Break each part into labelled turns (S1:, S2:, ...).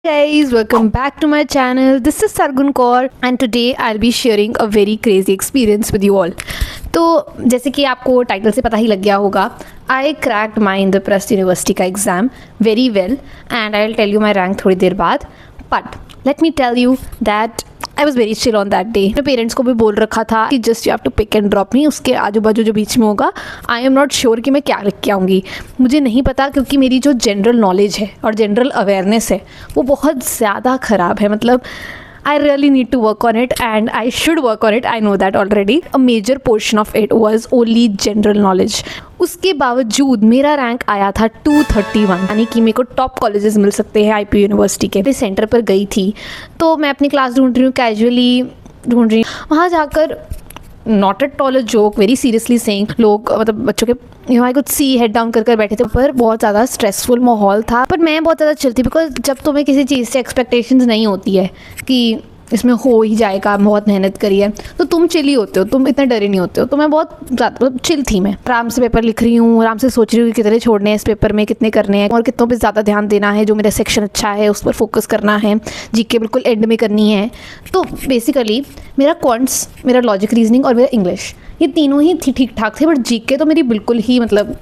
S1: Guys, welcome back to my channel. This is Sargun Kaur and today I'll be sharing a very crazy experience with you all. तो जैसे कि आपको title से पता ही लग गया होगा, I cracked my Indraprastha university का exam very well and I will tell you my rank थोड़ी देर बाद. But let me tell you that I was very chill on that day. मेरे पेरेंट्स को भी बोल रखा था कि just you have to pick and drop me. उसके आजू बाजू जो बीच में होगा आई एम नॉट श्योर कि मैं क्या लिख के आऊँगी. मुझे नहीं पता क्योंकि मेरी जो जनरल नॉलेज है और जनरल अवेयरनेस है वो बहुत ज़्यादा ख़राब है. मतलब I really need to work on it and I should work on it. I know that already. A major portion of it was only general knowledge. उसके बावजूद मेरा रैंक आया था 231, यानी कि मेरे को टॉप कॉलेजेस मिल सकते हैं आईपी यूनिवर्सिटी के. सेंटर पर गई थी तो मैं अपनी क्लास ढूंढ रही हूँ, कैजुअली ढूंढ रही हूँ. वहाँ जाकर not at all a joke, very seriously saying, लोग मतलब बच्चों के I could see head down कर बैठे थे. पर बहुत ज़्यादा स्ट्रेसफुल माहौल था. पर मैं बहुत ज़्यादा चिल थी बिकॉज जब तुम्हें किसी चीज़ से एक्सपेक्टेशंस नहीं होती है कि इसमें हो ही जाएगा, बहुत मेहनत करी है, तो तुम चिल ही होते हो, तुम इतने डरे नहीं होते हो. तो मैं बहुत ज़्यादा चिल थी. मैं आराम से पेपर लिख रही हूँ, आराम से सोच रही हूँ कि कितने छोड़ने हैं इस पेपर में, कितने करने हैं और कितनों पे ज़्यादा ध्यान देना है. जो मेरा सेक्शन अच्छा है उस पर फोकस करना है, जीके बिल्कुल एंड में करनी है. तो बेसिकली मेरा क्वांट्स, मेरा लॉजिक रीजनिंग और मेरा इंग्लिश, ये तीनों ही ठीक ठाक थे. बट जीके तो मेरी बिल्कुल ही मतलब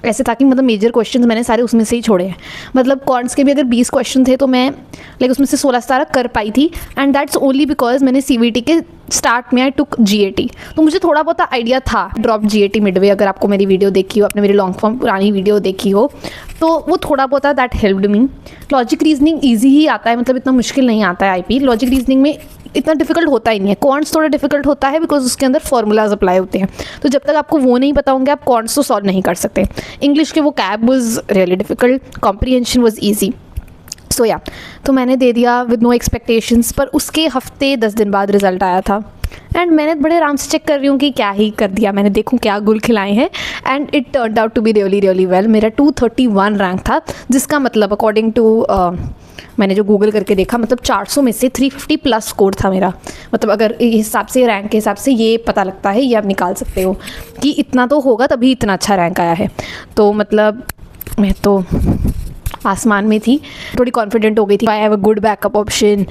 S1: ऐसे था कि मतलब मेजर क्वेश्चंस मैंने सारे उसमें से ही छोड़े हैं. मतलब कॉन्ट्स के भी अगर 20 क्वेश्चन थे तो मैं लाइक उसमें से 16-17 कर पाई थी. एंड दैट्स ओनली बिकॉज मैंने सीवीटी के स्टार्ट में आई टुक जीएटी. तो मुझे थोड़ा बहुत आइडिया था. ड्रॉप जीएटी मिडवे, अगर आपको मेरी वीडियो देखी हो, आपने मेरी लॉन्ग फॉर्म पुरानी वीडियो देखी हो, तो वो थोड़ा बहुत that helped me. Logic reasoning easy ही आता है, मतलब इतना मुश्किल नहीं आता है आईपी. लॉजिक रीजनिंग में इतना डिफिकल्ट होता ही नहीं है. कॉन्ट्स थोड़ा डिफिकल्ट होता है बिकॉज उसके अंदर फॉर्मूलाज अप्लाई होते हैं. तो जब तक आपको वो नहीं पता होंगे आप कॉन्ट्स तो सॉल्व नहीं कर सकते. इंग्लिश के वो cab was really difficult, comprehension was easy. So yeah, तो मैंने दे दिया विद नो एक्सपेक्टेशंस. पर उसके हफ्ते 10 दिन बाद रिजल्ट आया था एंड मैंने बड़े आराम से चेक कर रही हूँ कि क्या ही कर दिया मैंने, देखूँ क्या गुल खिलाए हैं. And it turned out to be really well. मेरा 231 रैंक था, जिसका मतलब अकॉर्डिंग टू मैंने जो गूगल करके देखा, मतलब 400 में से 350 प्लस स्कोर था मेरा. मतलब अगर इस हिसाब से, रैंक के हिसाब से ये पता लगता है, ये आप निकाल सकते हो कि इतना तो होगा तभी इतना अच्छा रैंक आया है. तो मतलब मैं तो आसमान में थी, थोड़ी कॉन्फिडेंट हो गई थी. I have a good backup option.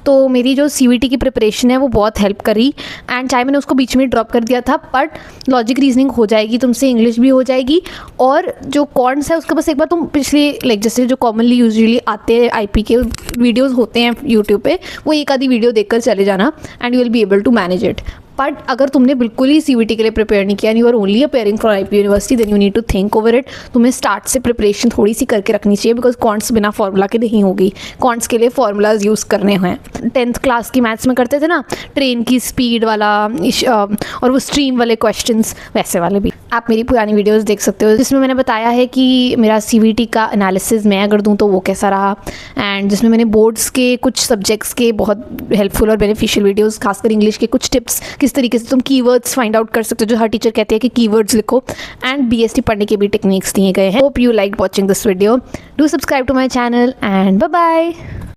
S1: तो मेरी जो सीवीटी की प्रिपरेशन है वो बहुत हेल्प करी. एंड चाहे मैंने उसको बीच में ड्रॉप कर दिया था, बट लॉजिक रीजनिंग हो जाएगी तुमसे, इंग्लिश भी हो जाएगी. और जो कॉन्ट्स है उसके बस एक बार तुम पिछले लाइक जैसे जो कॉमनली यूजुअली आते हैं आईपी के वीडियोज़ होते हैं यूट्यूब पे, वो एक आधी वीडियो देखकर चले जाना and you will be able to manage it. But अगर तुमने बिल्कुल ही सीवीटी के लिए प्रिपेयर नहीं किया, and you are only appearing for IP university, then you need to think over it. तुम्हें स्टार्ट से प्रिपरेशन थोड़ी सी करके रखनी चाहिए बिकॉज कॉन्ट्स बिना फार्मूला के नहीं होगी. कॉन्ट्स के लिए फार्मूलाज यूज़ करने हैं. 10th क्लास की मैथ्स में करते थे ना, ट्रेन की स्पीड वाला और वो स्ट्रीम वाले क्वेश्चंस, वैसे वाले भी आप मेरी पुरानी वीडियोस देख सकते हो, जिसमें मैंने बताया है कि मेरा सीवीटी का एनालिसिस मैं अगर दूँ तो वो कैसा रहा. एंड जिसमें मैंने बोर्ड्स के कुछ सब्जेक्ट्स के बहुत हेल्पफुल और बेनिफिशियल वीडियोस, खासकर इंग्लिश के कुछ टिप्स, किस तरीके से तुम कीवर्ड्स फाइंड आउट कर सकते हो, जो हर टीचर कहते हैं कि कीवर्ड्स लिखो. एंड बीएसटी पढ़ने के भी टेक्निक्स दिए गए हैं. Hope you like watching this video. Do subscribe to my channel and bye bye.